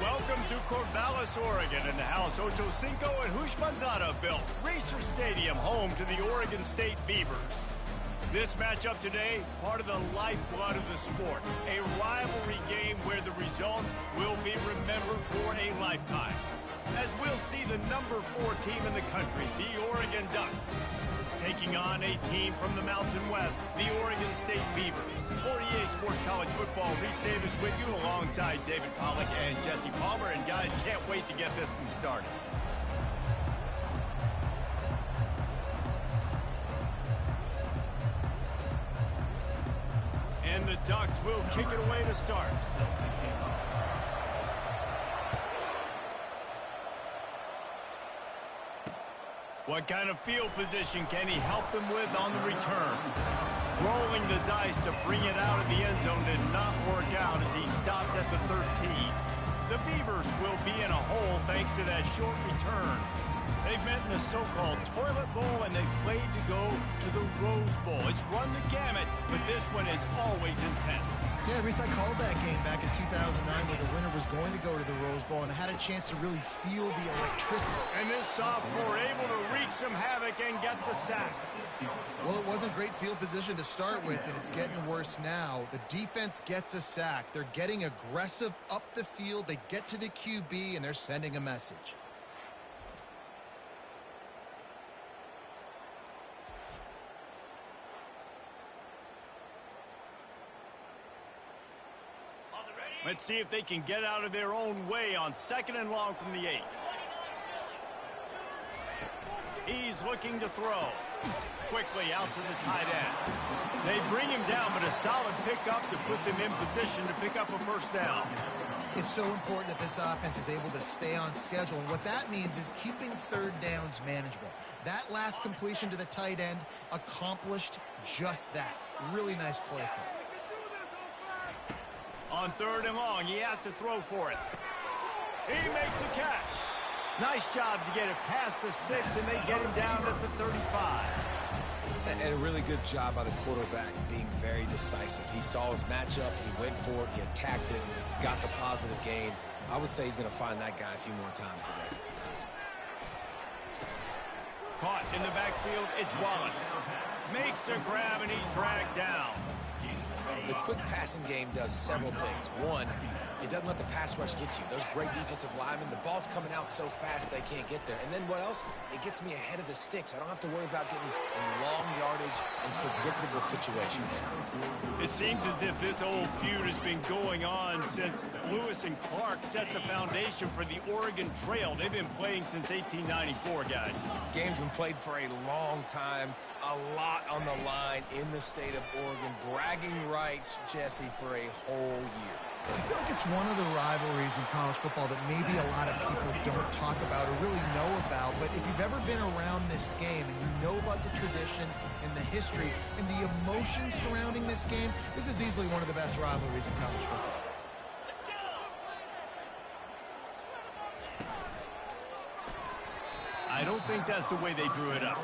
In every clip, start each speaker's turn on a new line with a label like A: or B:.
A: Welcome to Corvallis, Oregon, in the House Ocho Cinco and Hushmanzada built Racer Stadium, home to the Oregon State Beavers. This matchup today, part of the lifeblood of the sport, a rivalry game where the results will be remembered for a lifetime. As we'll see the number 4 team in the country, the Oregon Ducks, taking on a team from the Mountain West, the Oregon State Beavers. For EA Sports College Football, Reese Davis with you alongside David Pollack and Jesse Palmer. And guys, can't wait to get this one started. And the Ducks will kick it away to start. What kind of field position can he help them with on the return? Rolling the dice to bring it out of the end zone did not work out as he stopped at the 13. The Beavers will be in a hole thanks to that short return. They've met in the so-called toilet bowl, and they've played to go to the Rose Bowl. It's run the gamut, but this one is always intense.
B: Yeah, Reese, I called that game back in 2009 where the winner was going to go to the Rose Bowl, and I had a chance to really feel the electricity.
A: And this sophomore able to wreak some havoc and get the sack.
B: Well, it wasn't great field position to start with, and it's getting worse now. The defense gets a sack. They're getting aggressive up the field. They get to the QB, and they're sending a message.
A: Let's see if they can get out of their own way on 2nd and long from the 8. He's looking to throw. Quickly out to the tight end. They bring him down, but a solid pickup to put them in position to pick up a first down.
B: It's so important that this offense is able to stay on schedule, and what that means is keeping third downs manageable. That last completion to the tight end accomplished just that. Really nice play call.
A: On 3rd and long, he has to throw for it. He makes a catch. Nice job to get it past the sticks, and they get him down at the 35.
C: And a really good job by the quarterback being very decisive. He saw his matchup, he went for it, he attacked it, got the positive gain. I would say he's going to find that guy a few more times today.
A: Caught in the backfield, it's Wallace. Makes a grab, and he's dragged down.
C: The quick passing game does several things. One, it doesn't let the pass rush get you. Those great defensive linemen, the ball's coming out so fast they can't get there. And then what else? It gets me ahead of the sticks. I don't have to worry about getting in long yardage and predictable situations.
A: It seems as if this old feud has been going on since Lewis and Clark set the foundation for the Oregon Trail. They've been playing since 1894, guys.
C: Game's been played for a long time. A lot on the line in the state of Oregon. Bragging rights, Jesse, for a whole year.
B: I feel like it's one of the rivalries in college football that maybe a lot of people don't talk about or really know about. But if you've ever been around this game and you know about the tradition and the history and the emotion surrounding this game, this is easily one of the best rivalries in college football.
A: I don't think that's the way they drew it up.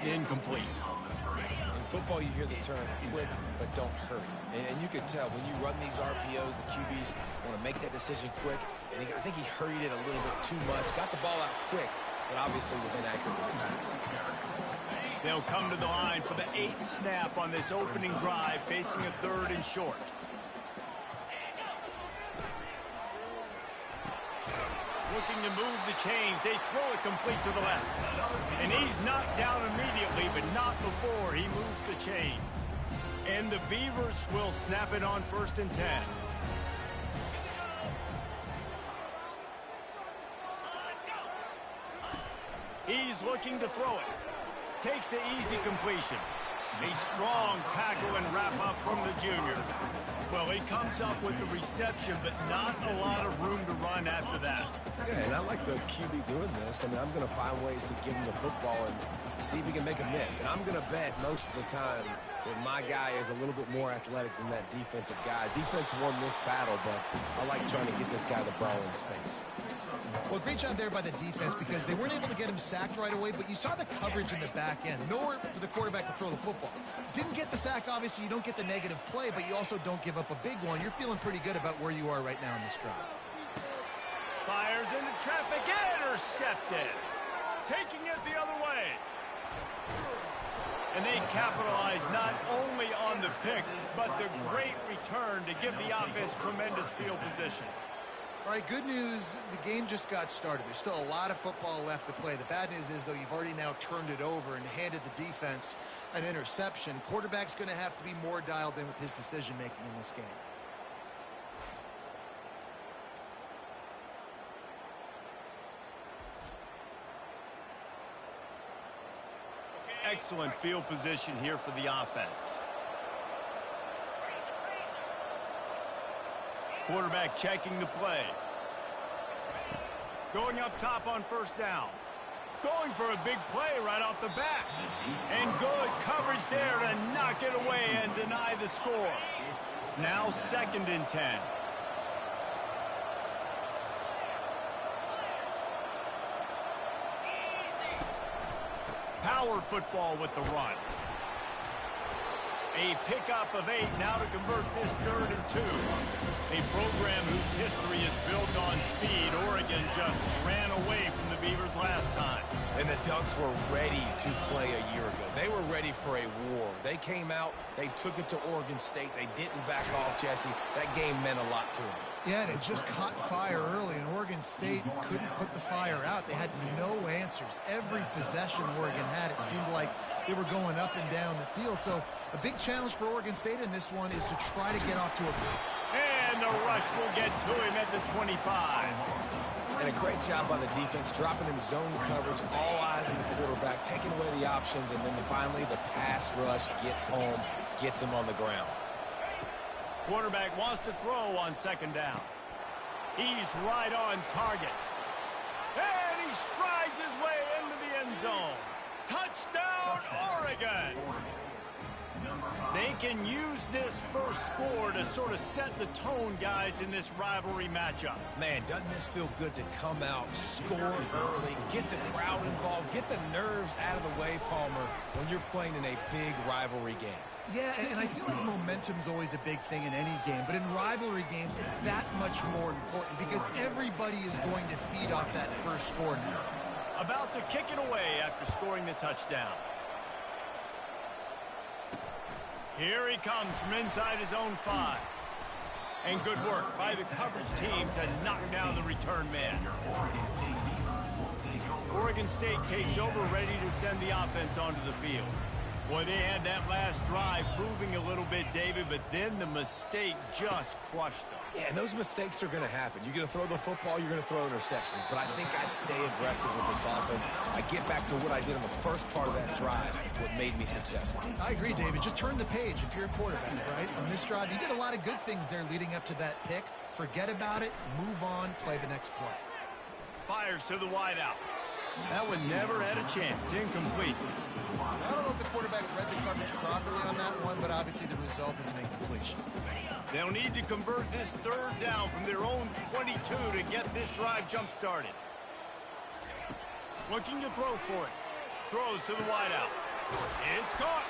A: Incomplete.
C: In football, you hear the term quick, but don't hurry. And you can tell when you run these RPOs, the QBs want to make that decision quick. And I think he hurried it a little bit too much. Got the ball out quick, but obviously was inaccurate with his pass.
A: They'll come to the line for the 8th snap on this opening drive, facing a 3rd and short. Looking to move the chains. They throw it complete to the left. And he's knocked down immediately, but not before he moves the chains. And the Beavers will snap it on 1st and 10. He's looking to throw it. Takes the easy completion. A strong tackle and wrap up from the junior. Well, he comes up with the reception, but not a lot of room to run after that.
C: Yeah, and I like the QB doing this. I mean, I'm going to find ways to give him the football and see if he can make a miss. And I'm going to bet most of the time that my guy is a little bit more athletic than that defensive guy. Defense won this battle, but I like trying to get this guy the ball in space.
B: Well, great job there by the defense because they weren't able to get him sacked right away, but you saw the coverage in the back end. Nowhere for the quarterback to throw the football. Didn't get the sack, obviously. You don't get the negative play, but you also don't give up a big one. You're feeling pretty good about where you are right now in this drive.
A: fires into traffic, intercepted. Taking it the other way. And they capitalize not only on the pick, but the great return to give the offense tremendous field position.
B: All right, good news, the game just got started. There's still a lot of football left to play. The bad news is, though, you've already now turned it over and handed the defense an interception. Quarterback's going to have to be more dialed in with his decision-making in this game.
A: Excellent field position here for the offense. Quarterback checking the play. Going up top on first down. Going for a big play right off the bat. And good coverage there to knock it away and deny the score. Now 2nd and 10. Power football with the run. A pickup of 8 now to convert this 3rd and 2. A program whose history is built on speed. Oregon just ran away from the Beavers last time.
C: And the Ducks were ready to play a year ago. They were ready for a war. They came out, they took it to Oregon State. They didn't back off, Jesse. That game meant a lot to them.
B: Yeah, and it just caught fire early, and Oregon State couldn't put the fire out. They had no answers. Every possession Oregon had, it seemed like they were going up and down the field. So a big challenge for Oregon State in this one is to try to get off to a...
A: And the rush will get to him at the 25.
C: And a great job by the defense, dropping in zone coverage, all eyes on the quarterback, taking away the options, and then finally the pass rush gets home, gets him on the ground.
A: Quarterback wants to throw on 2nd down. He's right on target. And he strides his way into the end zone. Touchdown, Oregon! They can use this first score to sort of set the tone, guys, in this rivalry matchup.
C: Man, doesn't this feel good to come out, score early, get the crowd involved, get the nerves out of the way, Palmer, when you're playing in a big rivalry game?
B: Yeah, and I feel like momentum's always a big thing in any game, but in rivalry games, it's that much more important because everybody is going to feed off that first score now.
A: About to kick it away after scoring the touchdown. Here he comes from inside his own 5. And good work by the coverage team to knock down the return man. Oregon State takes over, ready to send the offense onto the field. Boy, they had that last drive moving a little bit, David, but then the mistake just crushed them.
C: Yeah, and those mistakes are going to happen. You're going to throw the football, you're going to throw interceptions. But I think I stay aggressive with this offense. I get back to what I did in the first part of that drive, what made me successful.
B: I agree, David. Just turn the page if you're a quarterback, right? On this drive, you did a lot of good things there leading up to that pick. Forget about it, move on, play the next play.
A: Fires to the wideout. That one never had a chance. Incomplete.
B: I don't know if the quarterback read the coverage properly on that one, but obviously the result is an incompletion.
A: They'll need to convert this 3rd down from their own 22 to get this drive jump-started. Looking to throw for it. Throws to the wideout. It's caught.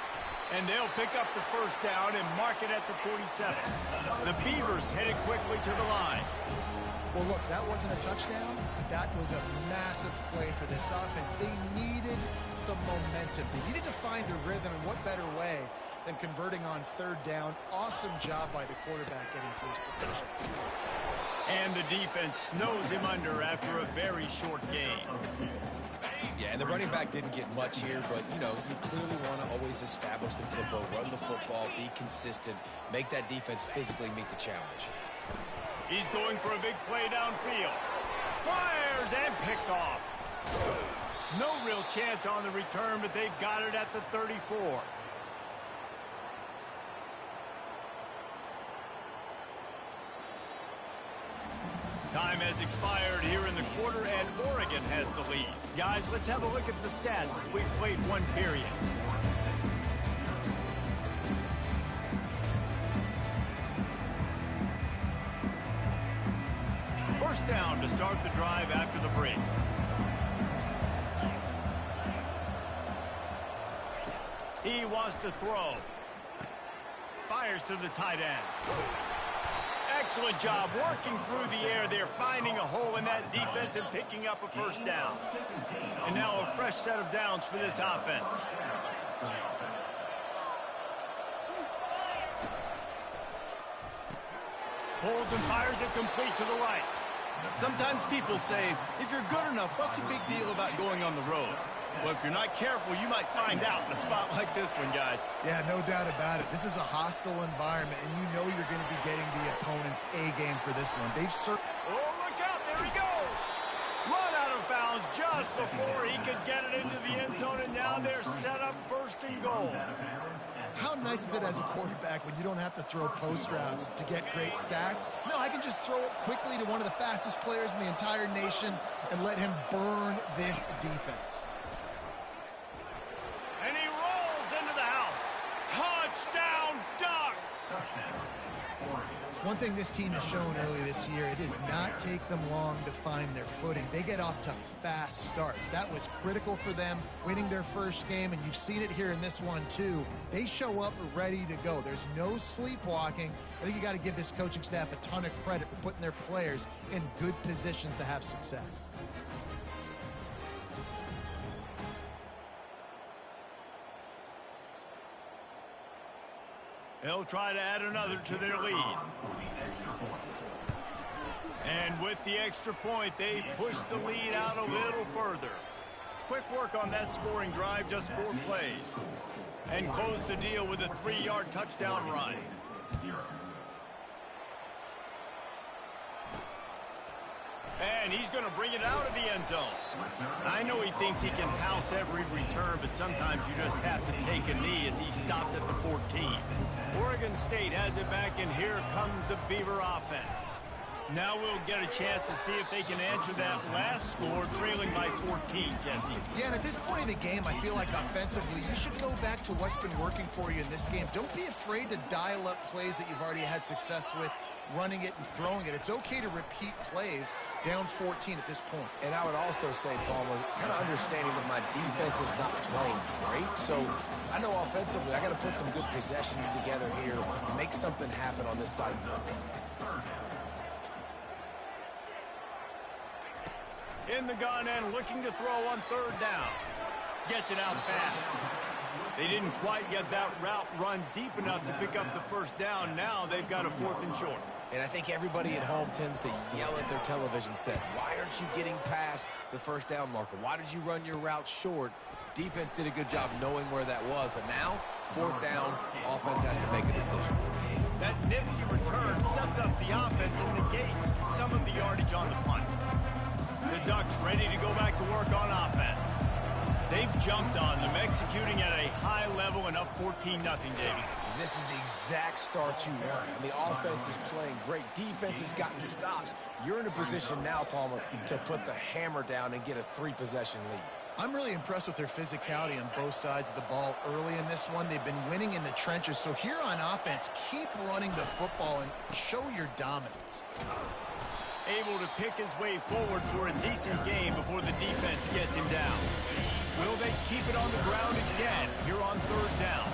A: And they'll pick up the first down and mark it at the 47. The Beavers headed quickly to the line.
B: Well, look, that wasn't a touchdown, but that was a massive play for this offense. They needed some momentum. They needed to find a rhythm, and what better way than converting on 3rd down. Awesome job by the quarterback getting to his position.
A: And the defense snows him under after a very short game.
C: Yeah, and the running back didn't get much here, but, you know, you clearly want to always establish the tempo, run the football, be consistent, make that defense physically meet the challenge.
A: He's going for a big play downfield. Fires and picked off. No real chance on the return, but they've got it at the 34. Time has expired here in the quarter, and Oregon has the lead. Guys, let's have a look at the stats as we've played one period. First down to start the drive after the break. He wants to throw. Fires to the tight end. Excellent job working through the air there, finding a hole in that defense and picking up a first down. And now a fresh set of downs for this offense. Pulls and fires it complete to the right. Sometimes people say, if you're good enough, what's the big deal about going on the road? Well, if you're not careful, you might find out in a spot like this one, guys.
B: Yeah, no doubt about it. This is a hostile environment, and you know you're going to be getting the opponent's A-game for this one. They've
A: Oh, look out. There he goes. Run out of bounds just before he could get it into the end zone, and now they're set up first and goal.
B: How nice is it as a quarterback when you don't have to throw post routes to get great stats? No, I can just throw it quickly to one of the fastest players in the entire nation and let him burn this defense.
A: And he rolls into the house. Touchdown, Ducks!
B: One thing this team has shown early this year, it does not take them long to find their footing. They get off to fast starts. That was critical for them winning their first game, and you've seen it here in this one too. They show up ready to go. There's no sleepwalking. I think you got to give this coaching staff a ton of credit for putting their players in good positions to have success.
A: They'll try to add another to their lead. And with the extra point, they push the lead out a little further. Quick work on that scoring drive, just 4 plays. And close the deal with a 3-yard touchdown run. And he's going to bring it out of the end zone. I know he thinks he can house every return, but sometimes you just have to take a knee as he stopped at the 14. Oregon State has it back, and here comes the Beaver offense. Now we'll get a chance to see if they can answer that last score, trailing by 14, Jesse.
B: Yeah, and at this point in the game, I feel like offensively, you should go back to what's been working for you in this game. Don't be afraid to dial up plays that you've already had success with, running it and throwing it. It's okay to repeat plays down 14 at this point.
C: And I would also say, Palmer, kind of understanding that my defense is not playing great, so I know offensively I got to put some good possessions together here, make something happen on this side of the football.
A: In the gun and looking to throw on 3rd down. Gets it out fast. They didn't quite get that route run deep enough to pick up the first down. Now they've got a 4th and short.
C: And I think everybody at home tends to yell at their television set. Why aren't you getting past the first down marker? Why did you run your route short? Defense did a good job knowing where that was. But now, 4th down, offense has to make a decision.
A: That nifty return sets up the offense and negates some of the yardage on the punt. The Ducks ready to go back to work on offense. They've jumped on them, executing at a high level and up 14-0, Davey.
C: This is the exact start you want. I mean, offense is playing great. Defense has gotten stops. You're in a position now, Palmer, to put the hammer down and get a 3-possession lead.
B: I'm really impressed with their physicality on both sides of the ball early in this one. They've been winning in the trenches. So here on offense, keep running the football and show your dominance.
A: Able to pick his way forward for a decent game before the defense gets him down. Will they keep it on the ground again here on 3rd down?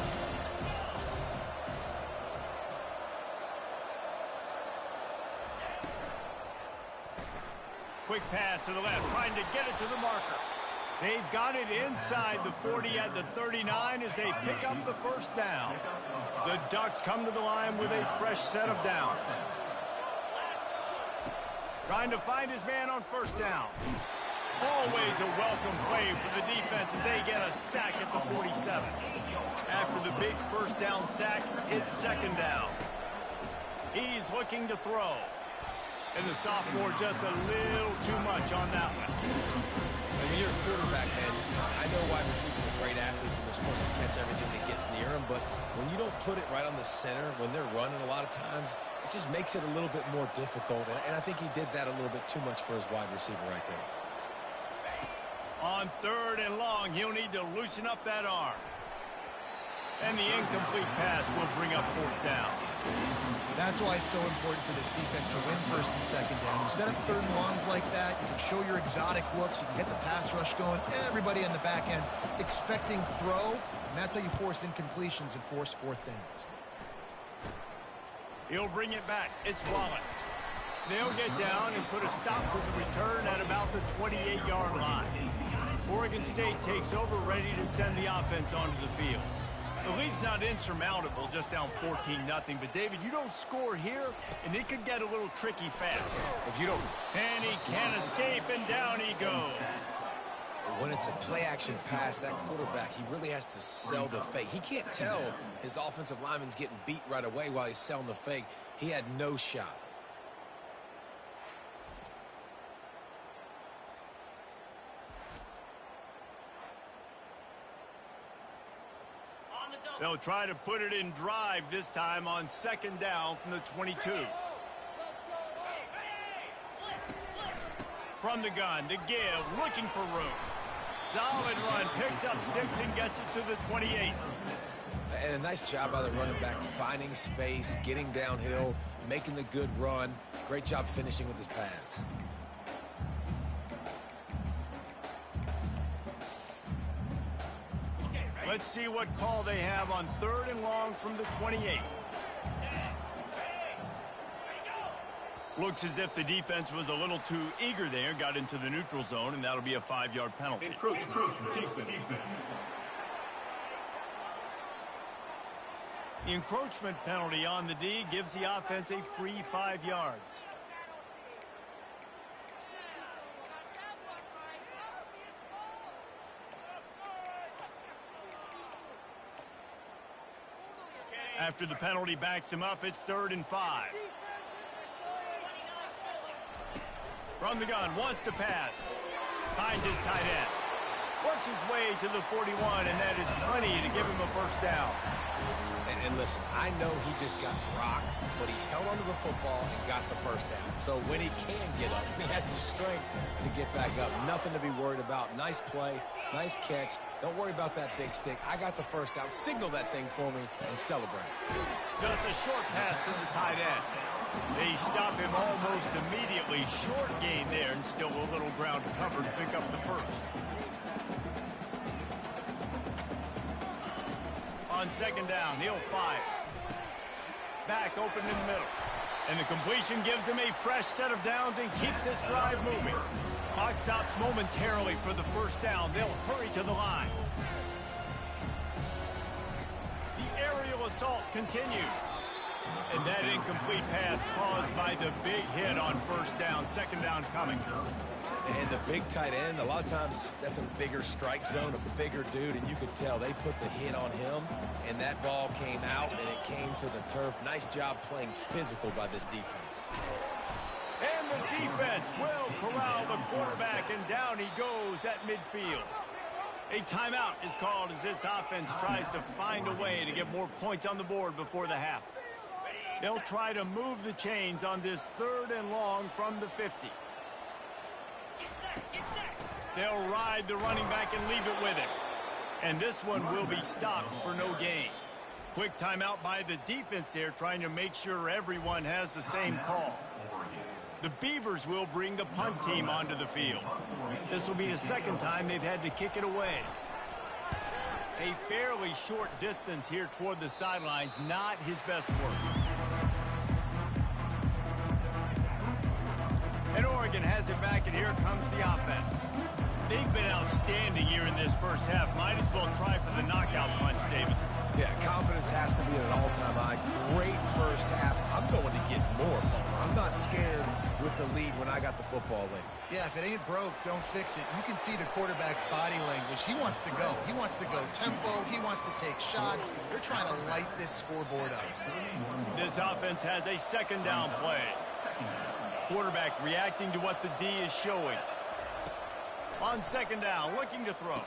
A: Quick pass to the left, trying to get it to the marker. They've got it inside the 40 at the 39 as they pick up the first down. The Ducks come to the line with a fresh set of downs. Trying to find his man on 1st down. Always a welcome play for the defense as they get a sack at the 47. After the big 1st down sack, it's 2nd down. He's looking to throw. And the sophomore just a little too much on that one.
C: I mean, you're a quarterback, man. I know wide receivers are great athletes and they're supposed to catch everything that gets near them, but when you don't put it right on the center, when they're running a lot of times, it just makes it a little bit more difficult. And I think he did that a little bit too much for his wide receiver right there.
A: On 3rd and long, he'll need to loosen up that arm. And the incomplete pass will bring up 4th down.
B: That's why it's so important for this defense to win 1st and 2nd down. You set up 3rd and longs like that, you can show your exotic looks, you can get the pass rush going, everybody on the back end expecting throw, and that's how you force incompletions and force 4th downs.
A: He'll bring it back. It's Wallace. They'll get down and put a stop to the return at about the 28-yard line. Oregon State takes over, ready to send the offense onto the field. The lead's not insurmountable, just down 14-0. But, David, you don't score here, and it could get a little tricky fast.
C: If you don't...
A: And he can't escape, and down he goes.
C: When it's a play-action pass, that quarterback, he really has to sell the fake. He can't tell his offensive lineman's getting beat right away while he's selling the fake. He had no shot.
A: They'll try to put it in drive this time on second down from the 22. From the gun to give, looking for room. Solid run, picks up 6 and gets it to the 28.
C: And a nice job by the running back, finding space, getting downhill, making the good run. Great job finishing with his pads.
A: Let's see what call they have on 3rd and long from the 28. Looks as if the defense was a little too eager there, got into the neutral zone, and that'll be a 5-yard penalty.
D: Encroachment, defense.
A: The encroachment penalty on the D gives the offense a free 5 yards. After the penalty backs him up, it's 3rd and 5. From the gun, wants to pass. Finds his tight end. Works his way to the 41, and that is plenty to give him a first down.
C: And listen, I know he just got rocked, but he held onto the football and got the first down. So when he can get up, he has the strength to get back up. Nothing to be worried about. Nice play, nice catch. Don't worry about that big stick. I got the first down. Signal that thing for me and celebrate.
A: Just a short pass to the tight end. They stop him almost immediately. Short gain there, and still a little ground to cover to pick up the first. On second down, he'll fire. Back open in the middle. And the completion gives him a fresh set of downs and keeps this drive moving. Clock stops momentarily for the first down. They'll hurry to the line. The aerial assault continues. And that incomplete pass caused by the big hit on first down. Second down coming.
C: And the big tight end, a lot of times that's a bigger strike zone, a bigger dude, and you could tell they put the hit on him, and that ball came out, and it came to the turf. Nice job playing physical by this defense.
A: And the defense will corral the quarterback, and down he goes at midfield. A timeout is called as this offense tries to find a way to get more points on the board before the half. They'll try to move the chains on this 3rd and long from the 50. They'll ride the running back and leave it with him. And this one will be stopped for no gain. Quick timeout by the defense there, trying to make sure everyone has the same call. The Beavers will bring the punt team onto the field. This will be the second time they've had to kick it away. A fairly short distance here toward the sidelines, not his best work. And Oregon has it back, and here comes the offense. They've been outstanding here in this first half. Might as well try for the knockout punch, David.
C: Yeah, confidence has to be at an all-time high. Great first half. I'm going to get more, Palmer. I'm not scared with the lead when I got the football late.
B: Yeah, if it ain't broke, don't fix it. You can see the quarterback's body language. He wants to go. He wants to go tempo. He wants to take shots. They're trying to light this scoreboard up.
A: This offense has a second down play. Quarterback reacting to what the D is showing. On second down, looking to throw.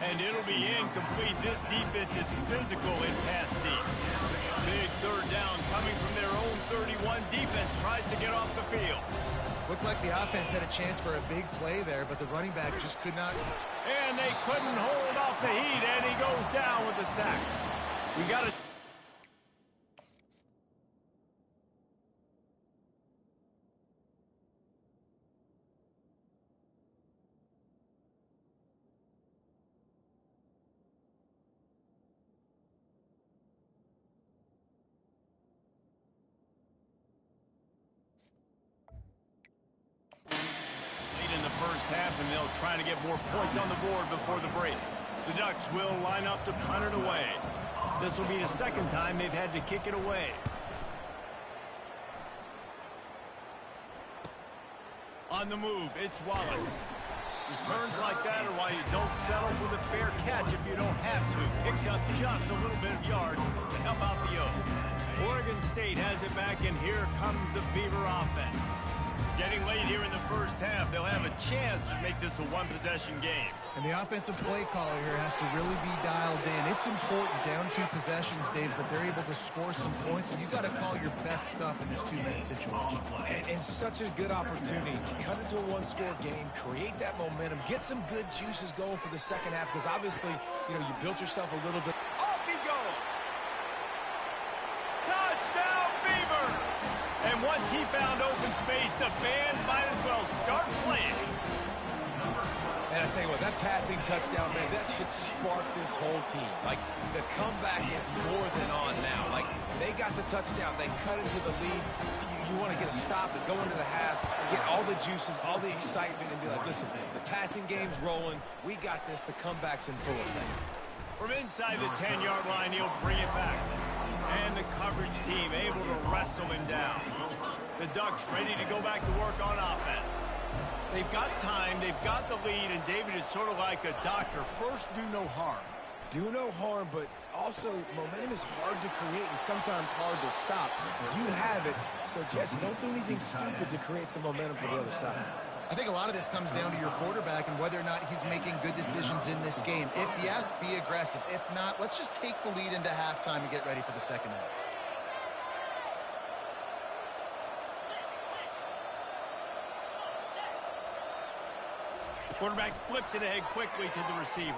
A: And it'll be incomplete. This defense is physical in pass deep. Big third down coming from their own 31. Defense tries to get off the field.
B: Looked like the offense had a chance for a big play there, but the running back just could not.
A: And they couldn't hold off the heat, and he goes down with a sack. We got to... half, and they'll try to get more points on the board before the break. The Ducks will line up to punt it away. This will be the second time they've had to kick it away. On the move, it's Wallace. Returns like that are why you don't settle for the fair catch if you don't have to. Picks up just a little bit of yards to help out the Oaks. Oregon State has it back, and here comes the Beaver offense. Getting late here in the first half, they'll have a chance to make this a one-possession game.
B: And the offensive play caller here has to really be dialed in. It's important, down 2 possessions, Dave, but they're able to score some points, and you got to call your best stuff in this 2-minute situation.
C: And such a good opportunity to cut into a one-score game, create that momentum, get some good juices going for the second half, because obviously, you know, you built yourself a little bit.
A: Off he goes! Touchdown, Beaver! And once he found open space, the band might as well start playing.
C: And I tell you what, that passing touchdown, man, that should spark this whole team. Like, the comeback is more than on now. Like, they got the touchdown. They cut into the lead. You want to get a stop and go into the half, get all the juices, all the excitement, and be like, listen, the passing game's rolling. We got this. The comeback's in full effect.
A: From inside the 10-yard line, he'll bring it back. And the coverage team able to wrestle him down. The Ducks ready to go back to work on offense. They've got time, they've got the lead, and David is sort of like a doctor. First, do no harm.
C: Do no harm, but also momentum is hard to create and sometimes hard to stop. You have it, so Jesse, don't do anything stupid to create some momentum for the other side.
B: I think a lot of this comes down to your quarterback and whether or not he's making good decisions in this game. If yes, be aggressive. If not, let's just take the lead into halftime and get ready for the second half.
A: Quarterback flips it ahead quickly to the receiver.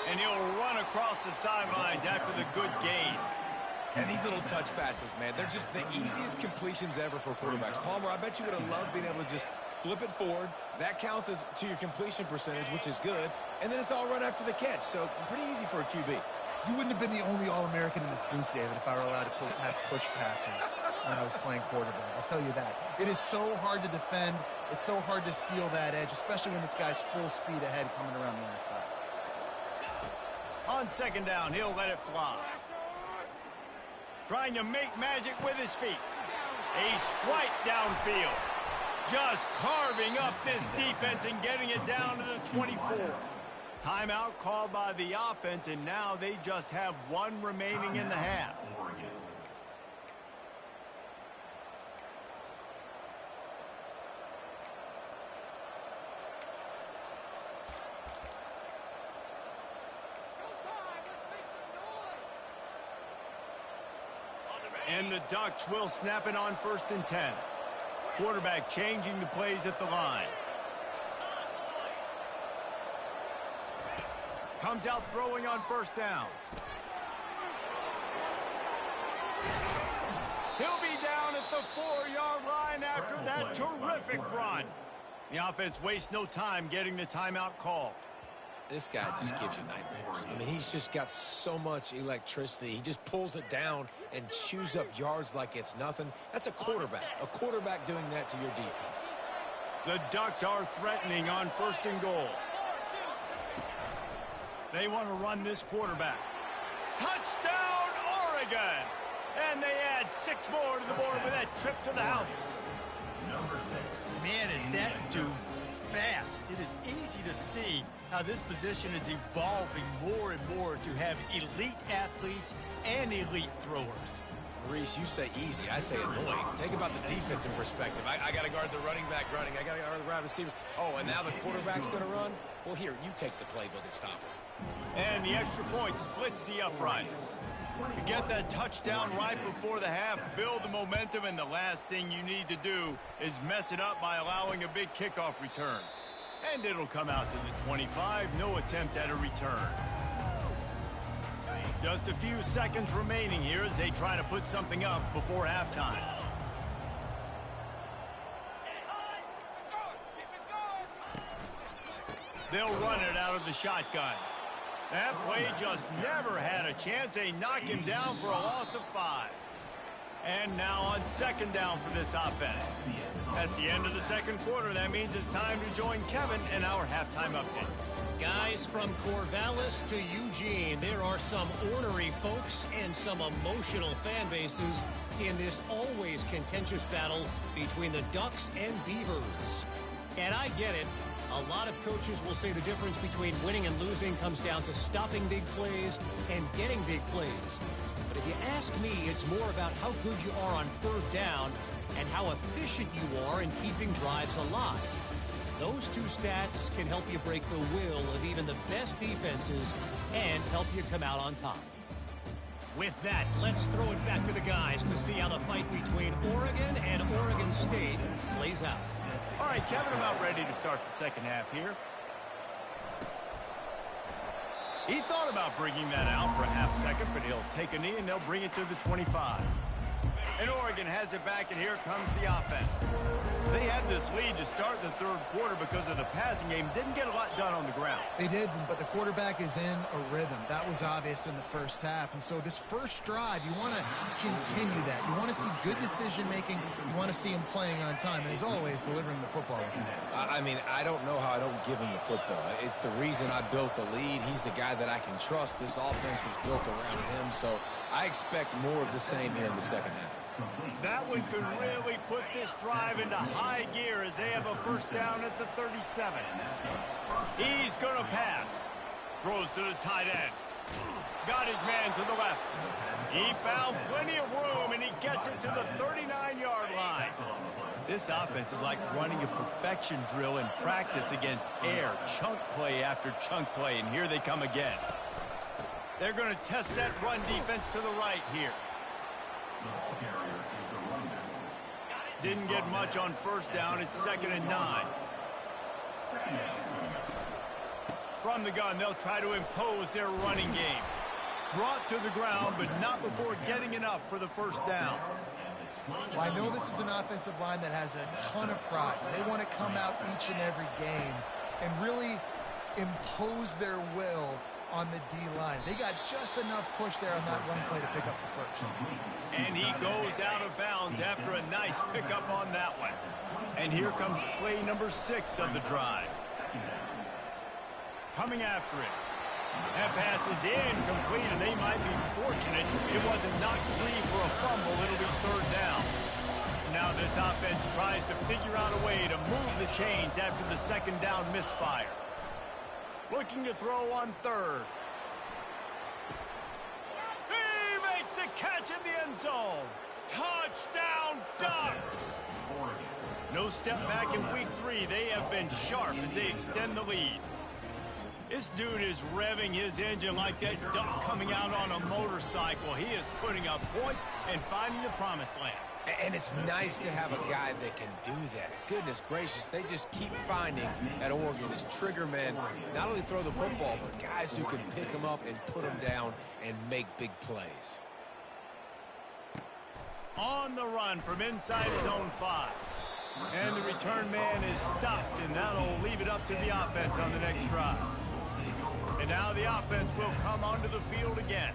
A: And he'll run across the sidelines after the good gain.
C: And these little touch passes, man, they're just the easiest completions ever for quarterbacks. Palmer, I bet you would have loved being able to just flip it forward. That counts as to your completion percentage, which is good. And then it's all run after the catch, so pretty easy for a QB.
B: You wouldn't have been the only All-American in this booth, David, if I were allowed to have push passes when I was playing quarterback. I'll tell you that. It is so hard to defend. It's so hard to seal that edge, especially when this guy's full speed ahead coming around the outside.
A: On second down, he'll let it fly. Trying to make magic with his feet. A strike downfield. Just carving up this defense and getting it down to the 24. Timeout called by the offense, and now they just have one remaining in the half. And the Ducks will snap it on 1st and 10. Quarterback changing the plays at the line. Comes out throwing on 1st down. He'll be down at the 4-yard line after that terrific run. The offense wastes no time getting the timeout called.
C: This guy just gives you nightmares. I mean, he's just got so much electricity. He just pulls it down and chews up yards like it's nothing. That's a quarterback. A quarterback doing that to your defense.
A: The Ducks are threatening on 1st and goal. They want to run this quarterback. Touchdown, Oregon! And they add 6 more to the board with that trip to the house. Man, is that dude fast. It is easy to see how this position is evolving more and more to have elite athletes and elite throwers.
C: Reese, you say easy. I say annoying. Take about the defense in perspective. I got to guard the running back running. I got to guard the wide receivers. Oh, and now the quarterback's going to run? Well, here, you take the playbook and stop it.
A: And the extra point splits the uprights. To get that touchdown right before the half, build the momentum, and the last thing you need to do is mess it up by allowing a big kickoff return. And it'll come out to the 25, no attempt at a return. Just a few seconds remaining here as they try to put something up before halftime. They'll run it out of the shotgun. That play just never had a chance. They knock him down for a loss of 5. And now on second down for this offense. That's the end of the second quarter. That means it's time to join Kevin in our halftime update.
D: Guys, from Corvallis to Eugene, there are some ornery folks and some emotional fan bases in this always contentious battle between the Ducks and Beavers. And I get it. A lot of coaches will say the difference between winning and losing comes down to stopping big plays and getting big plays. But if you ask me, it's more about how good you are on third down and how efficient you are in keeping drives alive. Those two stats can help you break the will of even the best defenses and help you come out on top. With that, let's throw it back to the guys to see how the fight between Oregon and Oregon State plays out.
A: All right, Kevin, about ready to start the second half here. He thought about bringing that out for a half second, but he'll take a knee and they'll bring it to the 25. And Oregon has it back, and here comes the offense. They had this lead to start the third quarter because of the passing game. Didn't get a lot done on the ground.
B: They did, but the quarterback is in a rhythm. That was obvious in the first half. And so this first drive, you want to continue that. You want to see good decision-making. You want to see him playing on time. And as always, delivering the football with that.
C: I mean, I don't know how I don't give him the football. It's the reason I built the lead. He's the guy that I can trust. This offense is built around him. So I expect more of the same here in the second half.
A: That one could really put this drive into high gear as they have a first down at the 37. He's going to pass. Throws to the tight end. Got his man to the left. He found plenty of room, and he gets it to the 39-yard line. This offense is like running a perfection drill in practice against air. Chunk play after chunk play, and here they come again. They're going to test that run defense to the right here. Didn't get much on first down. It's 2nd and 9. From the gun, they'll try to impose their running game. Brought to the ground, but not before getting enough for the first down.
B: Well, I know this is an offensive line that has a ton of pride. They want to come out each and every game and really impose their will on the D-line. They got just enough push there on that one play to pick up the first.
A: And he goes out of bounds after a nice pickup on that one. And here comes play number 6 of the drive. Coming after it. That pass is incomplete, and they might be fortunate it wasn't knocked free for a fumble. It'll be third down. Now this offense tries to figure out a way to move the chains after the second down misfire. Looking to throw on third. He makes the catch in the end zone. Touchdown, Ducks! No step back in week 3. They have been sharp as they extend the lead. This dude is revving his engine like that duck coming out on a motorcycle. He is putting up points and finding the promised land.
C: And it's nice to have a guy that can do that. Goodness gracious, they just keep finding at Oregon is trigger men. Not only throw the football, but guys who can pick them up and put them down and make big plays.
A: On the run from inside his own 5. And the return man is stopped, and that'll leave it up to the offense on the next drive. And now the offense will come onto the field again.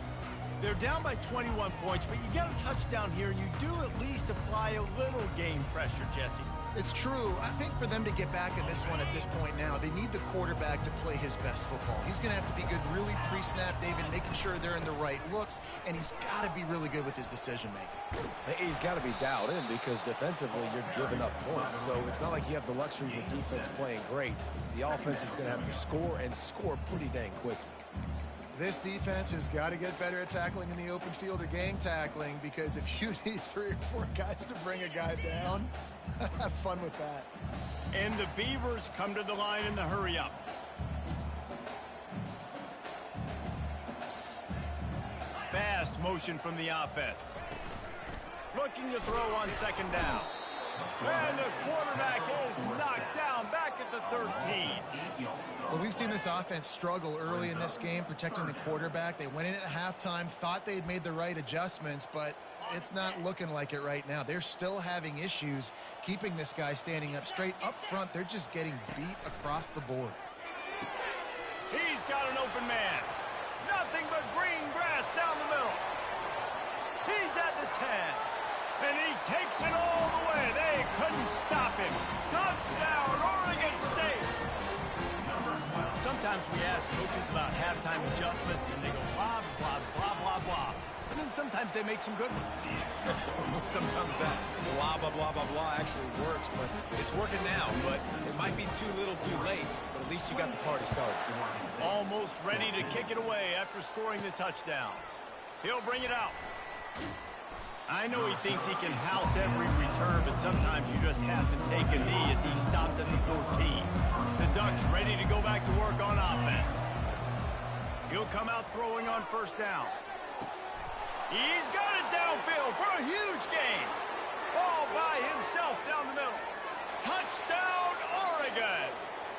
A: They're down by 21 points, but you get a touchdown here, and you do at least apply a little game pressure, Jesse.
B: It's true. I think for them to get back in this one at this point now, they need the quarterback to play his best football. He's going to have to be good really pre-snap, David, making sure they're in the right looks, and he's got to be really good with his decision-making.
C: He's got to be dialed in because defensively you're giving up points. So it's not like you have the luxury of defense playing great. The offense is going to have to score and score pretty dang quickly.
B: This defense has got to get better at tackling in the open field or gang tackling, because if you need 3 or 4 guys to bring a guy down, have fun with that.
A: And the Beavers come to the line in the hurry-up. Fast motion from the offense. Looking to throw on second down. And the quarterback is knocked down back at the 13.
B: Well, we've seen this offense struggle early in this game protecting the quarterback. They went in at halftime, thought they'd made the right adjustments, but it's not looking like it right now. They're still having issues keeping this guy standing up straight. Up front, they're just getting beat across the board.
A: He's got an open man. Nothing but green grass down the middle. He's at the 10. Sometimes we ask coaches about halftime adjustments, and they go blah, blah, blah, blah, blah. And then sometimes they make some good ones.
C: Sometimes that blah, blah, blah, blah, blah actually works, but it's working now. But it might be too little too late, but at least you got the party started.
A: Almost ready to kick it away after scoring the touchdown. He'll bring it out. I know he thinks he can house every return, but sometimes you just have to take a knee as he stopped at the 14. The Ducks ready to go back to work on offense. He'll come out throwing on first down. He's got it downfield for a huge gain. All by himself down the middle. Touchdown, Oregon.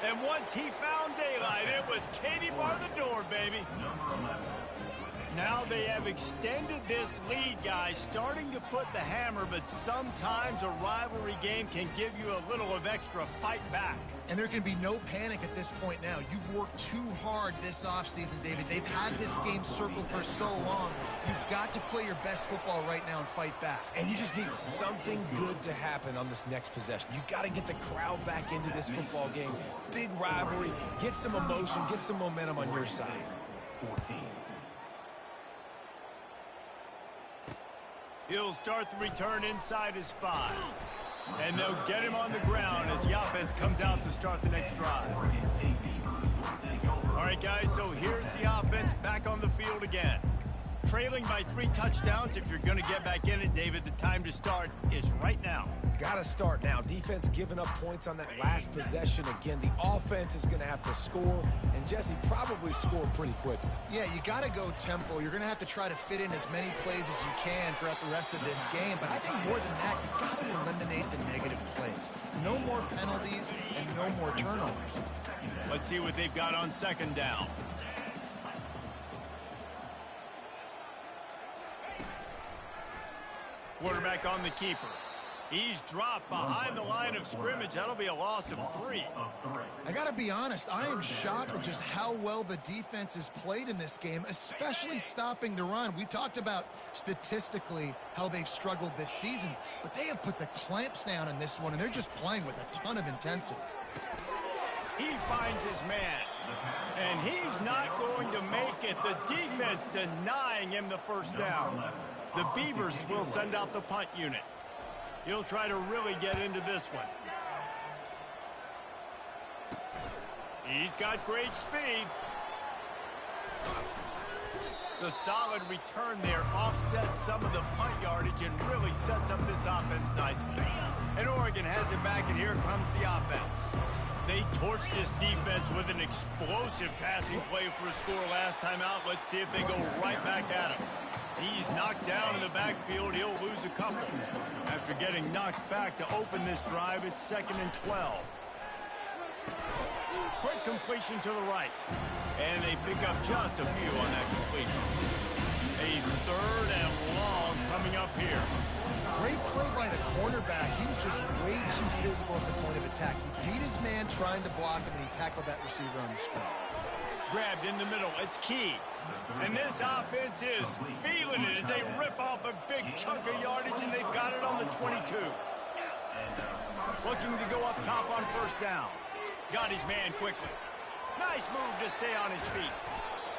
A: And once he found daylight, it was Katie bar the door, baby. Now they have extended this lead, guys, starting to put the hammer, but sometimes a rivalry game can give you a little of extra fight back.
B: And there can be no panic at this point now. You've worked too hard this offseason, David. They've had this game circled for so long. You've got to play your best football right now and fight back.
C: And you just need something good to happen on this next possession. You got to get the crowd back into this football game. Big rivalry. Get some emotion. Get some momentum on your side.
E: 14.
A: He'll start the return inside his 5. And they'll get him on the ground as the offense comes out to start the next drive. All right, guys, so here's the offense back on the field again. Trailing by 3 touchdowns. If you're going to get back in it, David, the time to start is right now.
C: Got to start now. Defense giving up points on that last possession. Again, the offense is going to have to score, and Jesse probably score pretty quickly.
B: Yeah, you got to go tempo. You're going to have to try to fit in as many plays as you can throughout the rest of this game. But I think more than that, you got to eliminate the negative plays. No more penalties and no more turnovers.
A: Let's see what they've got on second down. Quarterback on the keeper. He's dropped behind the line of scrimmage. That'll be a loss of 3.
B: I got to be honest, I am shocked at just how well the defense has played in this game, especially stopping the run. We talked about statistically how they've struggled this season, but they have put the clamps down in this one, and they're just playing with a ton of intensity.
A: He finds his man, and he's not going to make it. The defense denying him the first down. The Beavers will send out the punt unit. He'll try to really get into this one. He's got great speed. The solid return there offsets some of the punt yardage and really sets up this offense nicely. And Oregon has it back, and here comes the offense. They torched this defense with an explosive passing play for a score last time out. Let's see if they go right back at him. He's knocked down in the backfield. He'll lose a couple. After getting knocked back to open this drive, it's 2nd and 12. Quick completion to the right. And they pick up just a few on that completion. A 3rd and long coming up here.
B: Great play by the cornerback. He was just way too physical at the point of attack. He beat his man trying to block him, and he tackled that receiver on the screen.
A: Grabbed in the middle. It's key. And this offense is feeling it as they rip off a big chunk of yardage, and they've got it on the 22. Looking to go up top on first down. Got his man quickly. Nice move to stay on his feet.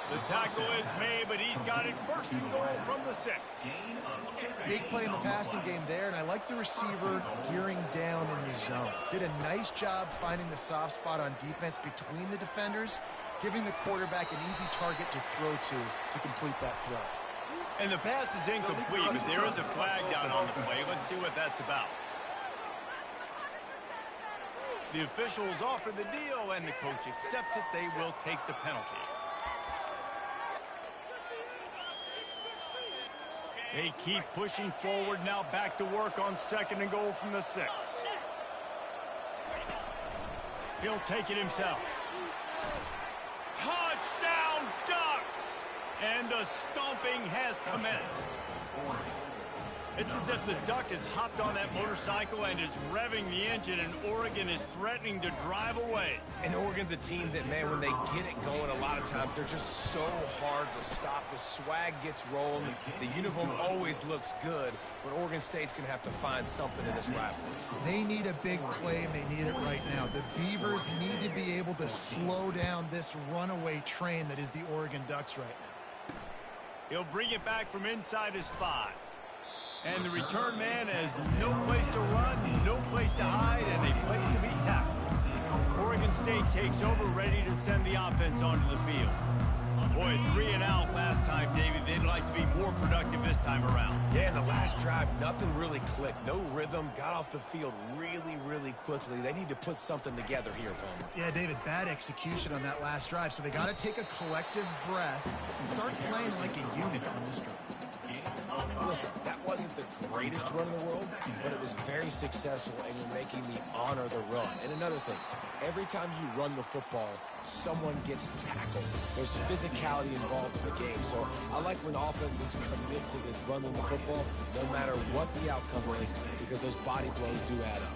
A: The tackle is made, but he's got it 1st and goal from the 6.
B: Big play in the passing game there, and I like the receiver gearing down in the zone. Did a nice job finding the soft spot on defense between the defenders, giving the quarterback an easy target to throw to complete that throw.
A: And the pass is incomplete, but there is a flag down on the play. Let's see what that's about. The officials offer the deal, and the coach accepts it. They will take the penalty. They keep pushing forward, now back to work on 2nd and goal from the 6. He'll take it himself. Touchdown, Ducks! And the stomping has commenced. It's as if the Duck has hopped on that motorcycle and is revving the engine, and Oregon is threatening to drive away.
C: And Oregon's a team that, man, when they get it going, a lot of times they're just so hard to stop. The swag gets rolling. The uniform always looks good, but Oregon State's going to have to find something in this rivalry.
B: They need a big play, and they need it right now. The Beavers need to be able to slow down this runaway train that is the Oregon Ducks right now.
A: He'll bring it back from inside his 5. And the return man has no place to run, no place to hide, and a place to be tackled. Oregon State takes over, ready to send the offense onto the field. Boy, 3 and out last time, David. They'd like to be more productive this time around.
C: Yeah, in the last drive, nothing really clicked. No rhythm, got off the field really, really quickly. They need to put something together here, Palmer.
B: Yeah, David, bad execution on that last drive, so they got to take a collective breath and start playing like a unit on this drive.
C: Listen, that wasn't the greatest run in the world, but it was very successful, and you're making me honor the run. And another thing, every time you run the football, someone gets tackled. There's physicality involved in the game. So I like when offenses commit to the running the football, no matter what the outcome is, because those body blows do add up.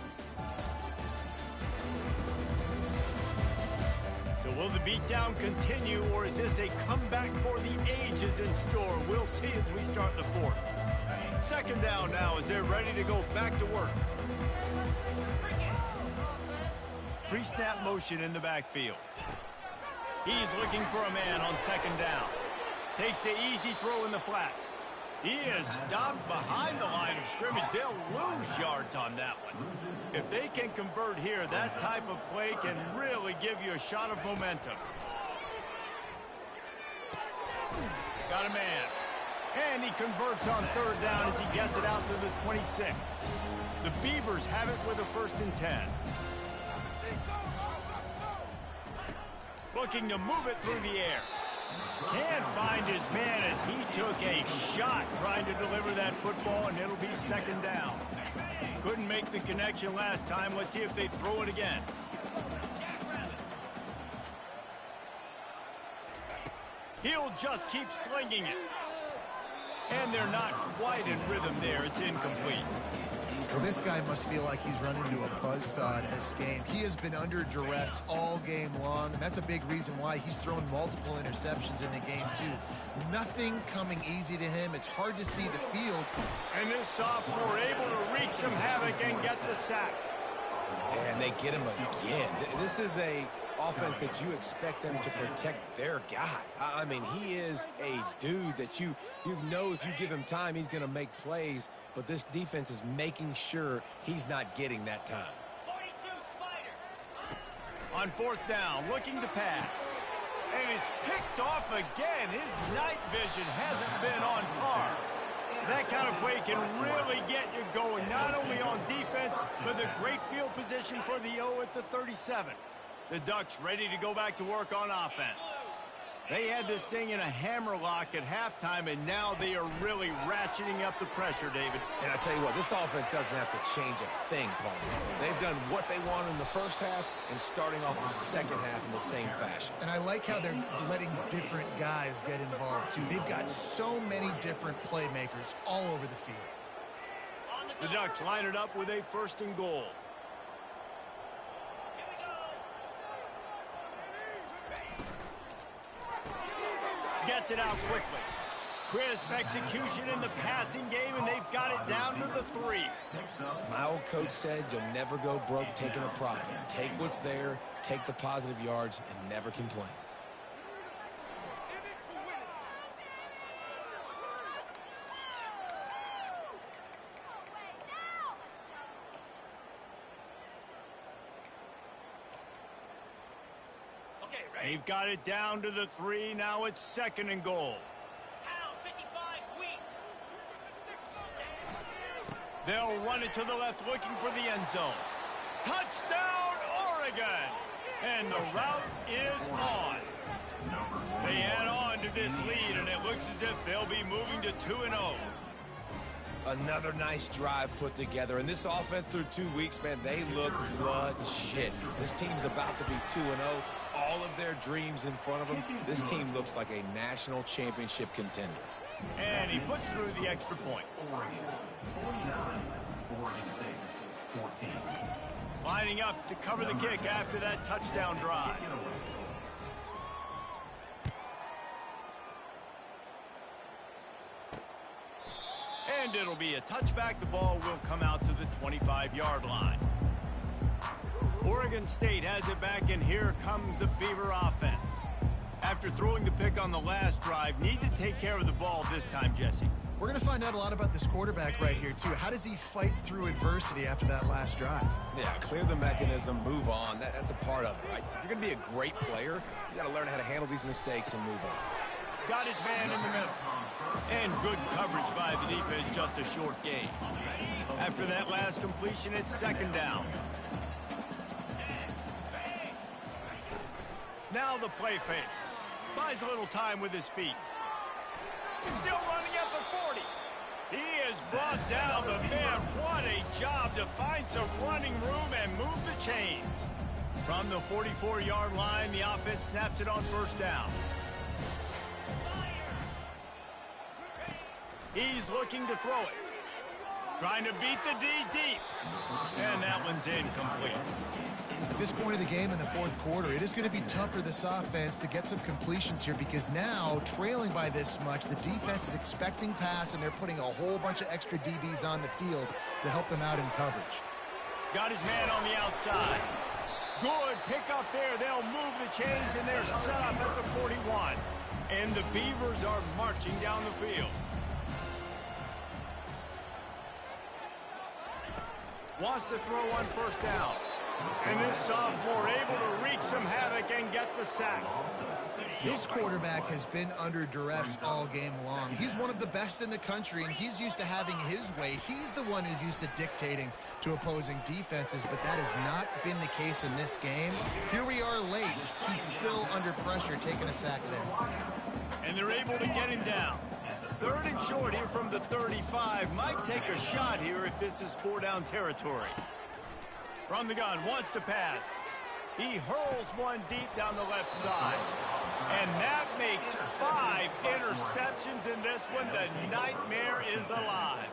A: So will the beatdown continue, or is this a comeback for the ages in store? We'll see as we start the 4th. Second down now as they're ready to go back to work. Pre-snap motion in the backfield. He's looking for a man on second down. Takes the easy throw in the flat. He is stopped behind the line of scrimmage. They'll lose yards on that one. If they can convert here, that type of play can really give you a shot of momentum. Got a man. And he converts on third down as he gets it out to the 26. The Beavers have it with a 1st and 10. Looking to move it through the air. Can't find his man as he took a shot trying to deliver that football, and it'll be second down. Couldn't make the connection last time. Let's see if they throw it again. He'll just keep slinging it. And they're not quite in rhythm there. It's incomplete.
B: Well, this guy must feel like he's run into a buzzsaw in this game. He has been under duress all game long, and that's a big reason why he's thrown multiple interceptions in the game, too. Nothing coming easy to him. It's hard to see the field.
A: And this sophomore able to wreak some havoc and get the sack.
C: And they get him again. This is a offense that you expect them to protect their guy. I mean, he is a dude that you know if you give him time, he's going to make plays. But this defense is making sure he's not getting that time.
A: 42 Spider. On 4th down, looking to pass. And it's picked off again. His night vision hasn't been on par. That kind of play can really get you going, not only on defense, but the great field position for the O at the 37. The Ducks ready to go back to work on offense. They had this thing in a hammerlock at halftime, and now they are really ratcheting up the pressure, David.
C: And I tell you what, this offense doesn't have to change a thing, Palmer. They've done what they want in the first half and starting off the second half in the same fashion.
B: And I like how they're letting different guys get involved, too. They've got so many different playmakers all over the field.
A: The Ducks line it up with a 1st and goal. Gets it out quickly. Crisp execution in the passing game, and they've got it down to the 3.
C: My old coach said you'll never go broke taking a profit. Take what's there, take the positive yards, and never complain.
A: They've got it down to the 3. Now it's 2nd and goal. They'll run it to the left, looking for the end zone. Touchdown, Oregon! And the route is on. They add on to this lead, and it looks as if they'll be moving to 2-0.
C: Another nice drive put together. And this offense through 2 weeks, man, they look legit. This team's about to be 2-0. All of their dreams in front of them. This team looks like a national championship contender.
A: And he puts through the extra point. Lining up to cover the kick after that touchdown drive. And it'll be a touchback. The ball will come out to the 25-yard line. Oregon State has it back, and here comes the Beaver offense. After throwing the pick on the last drive, need to take care of the ball this time, Jesse.
B: We're going to find out a lot about this quarterback right here, too. How does he fight through adversity after that last drive?
C: Yeah, clear the mechanism, move on. That's a part of it, right? If you're going to be a great player, you got to learn how to handle these mistakes and move on.
A: Got his man in the middle. And good coverage by the defense, just a short gain. After that last completion, it's second down. Now the play fake. Buys a little time with his feet. Still running at the 40. He is brought down, but man, what a job to find some running room and move the chains. From the 44-yard line, the offense snaps it on first down. He's looking to throw it. Trying to beat the D deep. And that one's incomplete.
B: At this point of the game in the fourth quarter, it is going to be tough for this offense to get some completions here because now, trailing by this much, the defense is expecting pass, and they're putting a whole bunch of extra DBs on the field to help them out in coverage.
A: Got his man on the outside. Good pick up there. They'll move the chains, and they're set up at the 41. And the Beavers are marching down the field. Wants to throw on first down. And this sophomore able to wreak some havoc and get the sack.
B: This quarterback has been under duress all game long. He's one of the best in the country, and he's used to having his way. He's the one who's used to dictating to opposing defenses, but that has not been the case in this game. Here we are late. He's still under pressure, taking a sack there.
A: And they're able to get him down. Third and short here from the 35. Might take a shot here if this is four-down territory. From the gun, wants to pass. He hurls one deep down the left side. And that makes 5 interceptions in this one. The nightmare is alive.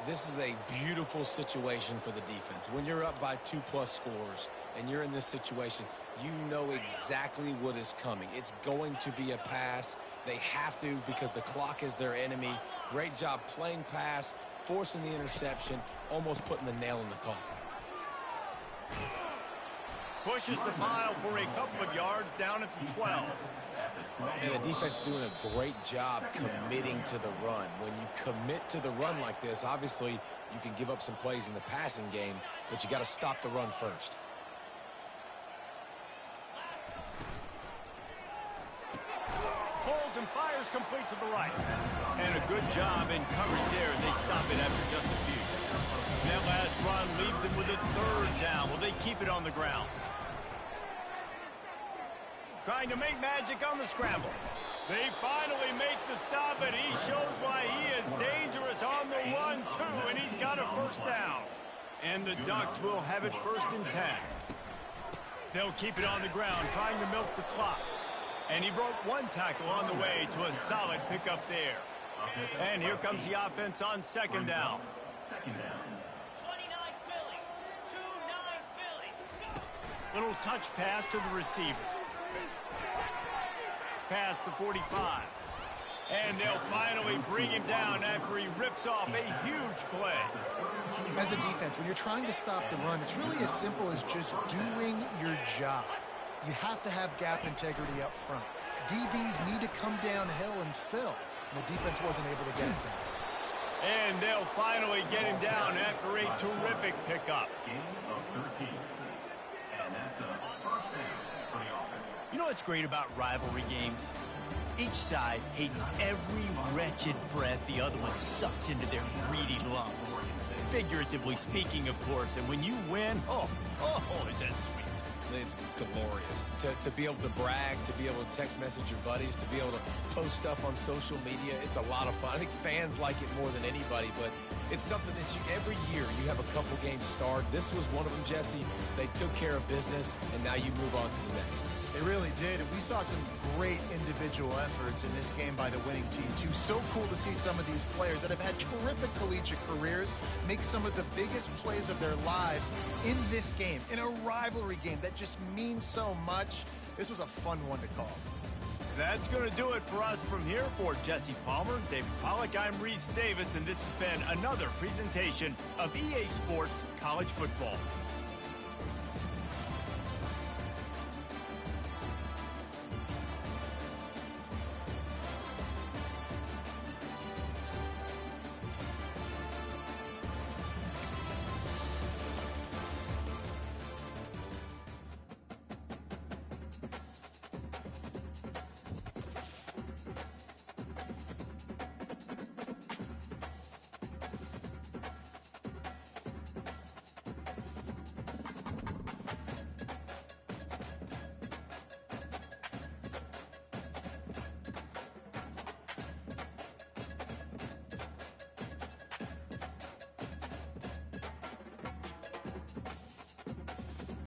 C: This is a beautiful situation for the defense. When you're up by 2+ scores and you're in this situation, you know exactly what is coming. It's going to be a pass. They have to because the clock is their enemy. Great job playing pass, forcing the interception, almost putting the nail in the coffin.
A: Pushes the pile for a couple of yards down at the 12.
C: And the defense doing a great job committing to the run. When you commit to the run like this, obviously you can give up some plays in the passing game, but you got to stop the run first.
A: Holds and fires complete to the right. And a good job in coverage there as they stop it after just a few. That last run leaves them with a third down. Will they keep it on the ground? Trying to make magic on the scramble. They finally make the stop, and he shows why he is dangerous on the run, too, and he's got a first down. And the Ducks will have it 1st and 10. They'll keep it on the ground, trying to milk the clock. And he broke one tackle on the way to a solid pickup there. And here comes the offense on second down. Little touch pass to the receiver. Past the 45. And they'll finally bring him down after he rips off a huge play.
B: As a defense, when you're trying to stop the run, it's really as simple as just doing your job. You have to have gap integrity up front. DBs need to come downhill and fill. And the defense wasn't able to get it down.
A: And they'll finally get him down after a terrific pickup. You know what's great about rivalry games? Each side hates every wretched breath the other one sucks into their greedy lungs. Figuratively speaking, of course, and when you win, oh, is that sweet.
C: It's glorious. To be able to brag, to be able to text message your buddies, to be able to post stuff on social media, it's a lot of fun. I think fans like it more than anybody, but it's something that every year you have a couple games start. This was one of them, Jesse. They took care of business, and now you move on to the next.
B: They really did, and we saw some great individual efforts in this game by the winning team, too. So cool to see some of these players that have had terrific collegiate careers make some of the biggest plays of their lives in this game, in a rivalry game that just means so much. This was a fun one to call.
A: That's going to do it for us from here. For Jesse Palmer, David Pollack, I'm Reese Davis, and this has been another presentation of EA Sports College Football.